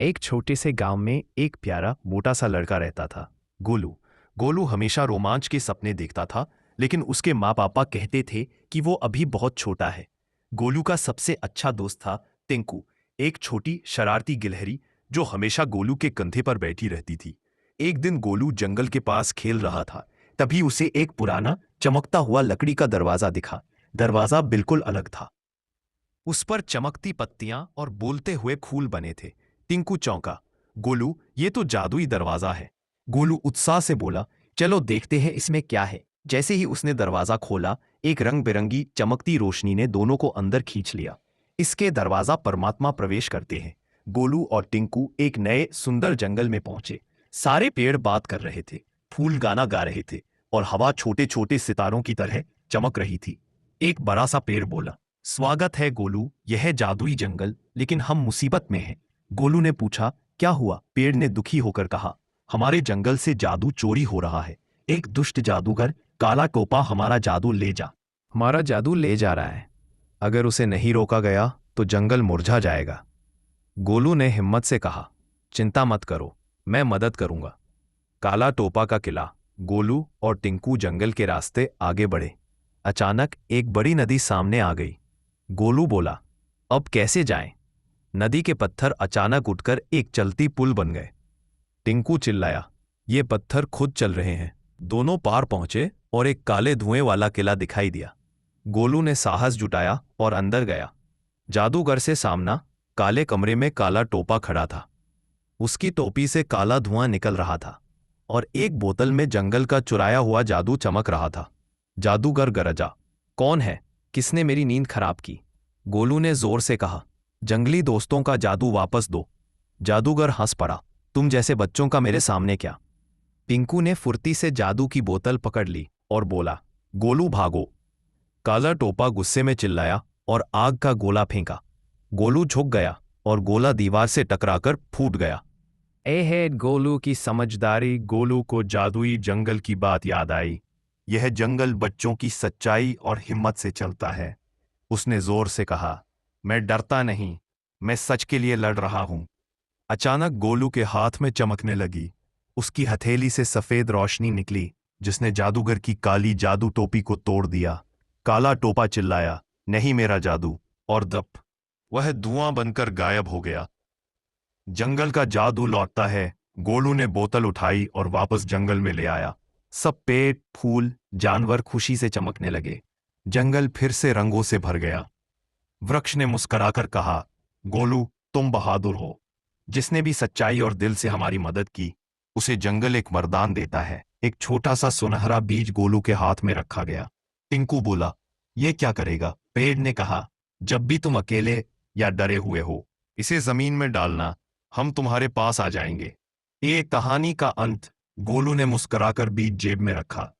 एक छोटे से गांव में एक प्यारा मोटा सा लड़का रहता था, गोलू। गोलू हमेशा रोमांच के सपने देखता था, लेकिन उसके माँ पापा कहते थे कि वो अभी बहुत छोटा है। गोलू का सबसे अच्छा दोस्त था टिंकू, एक छोटी शरारती गिलहरी जो हमेशा गोलू के कंधे पर बैठी रहती थी। एक दिन गोलू जंगल के पास खेल रहा था, तभी उसे एक पुराना चमकता हुआ लकड़ी का दरवाजा दिखा। दरवाजा बिल्कुल अलग था। उस पर चमकती पत्तियां और बोलते हुए फूल बने थे। टिंकू चौंका। गोलू, ये तो जादुई दरवाजा है। गोलू उत्साह से बोला, चलो देखते हैं इसमें क्या है। जैसे ही उसने दरवाजा खोला, एक रंग बिरंगी चमकती रोशनी ने दोनों को अंदर खींच लिया। इसके दरवाजा परमात्मा प्रवेश करते हैं। गोलू और टिंकू एक नए सुंदर जंगल में पहुंचे। सारे पेड़ बात कर रहे थे, फूल गाना गा रहे थे और हवा छोटे छोटे सितारों की तरह चमक रही थी। एक बड़ा सा पेड़ बोला, स्वागत है गोलू, यह है जादुई जंगल, लेकिन हम मुसीबत में हैं। गोलू ने पूछा, क्या हुआ? पेड़ ने दुखी होकर कहा, हमारे जंगल से जादू चोरी हो रहा है। एक दुष्ट जादूगर काला टोपा हमारा जादू ले जा हमारा जादू ले जा रहा है। अगर उसे नहीं रोका गया तो जंगल मुरझा जाएगा। गोलू ने हिम्मत से कहा, चिंता मत करो, मैं मदद करूंगा। काला टोपा का किला। गोलू और टिंकू जंगल के रास्ते आगे बढ़े। अचानक एक बड़ी नदी सामने आ गई। गोलू बोला, अब कैसे जाएं? नदी के पत्थर अचानक उठकर एक चलती पुल बन गए। टिंकू चिल्लाया, ये पत्थर खुद चल रहे हैं। दोनों पार पहुंचे और एक काले धुएं वाला किला दिखाई दिया। गोलू ने साहस जुटाया और अंदर गया। जादूगर से सामना। काले कमरे में काला टोपा खड़ा था। उसकी टोपी से काला धुआं निकल रहा था और एक बोतल में जंगल का चुराया हुआ जादू चमक रहा था। जादूगर गरजा, कौन है? किसने मेरी नींद खराब की? गोलू ने जोर से कहा, जंगली दोस्तों का जादू वापस दो। जादूगर हंस पड़ा, तुम जैसे बच्चों का मेरे सामने क्या? टिंकू ने फुर्ती से जादू की बोतल पकड़ ली और बोला, गोलू भागो। काला टोपा गुस्से में चिल्लाया और आग का गोला फेंका। गोलू झुक गया और गोला दीवार से टकराकर फूट गया। ए है गोलू की समझदारी। गोलू को जादुई जंगल की बात याद आई। यह जंगल बच्चों की सच्चाई और हिम्मत से चलता है। उसने जोर से कहा, मैं डरता नहीं, मैं सच के लिए लड़ रहा हूं। अचानक गोलू के हाथ में चमकने लगी। उसकी हथेली से सफेद रोशनी निकली, जिसने जादूगर की काली जादू टोपी को तोड़ दिया। काला टोपा चिल्लाया, नहीं मेरा जादू, और दप वह धुआं बनकर गायब हो गया। जंगल का जादू लौटता है। गोलू ने बोतल उठाई और वापस जंगल में ले आया। सब पेड़, फूल, जानवर खुशी से चमकने लगे। जंगल फिर से रंगों से भर गया। वृक्ष ने मुस्कुराकर कहा, गोलू, तुम बहादुर हो। जिसने भी सच्चाई और दिल से हमारी मदद की, उसे जंगल एक वरदान देता है। एक छोटा सा सुनहरा बीज गोलू के हाथ में रखा गया। टिंकू बोला, ये क्या करेगा? पेड़ ने कहा, जब भी तुम अकेले या डरे हुए हो, इसे जमीन में डालना, हम तुम्हारे पास आ जाएंगे। ये कहानी का अंत। गोलू ने मुस्कुराकर बीज जेब में रखा।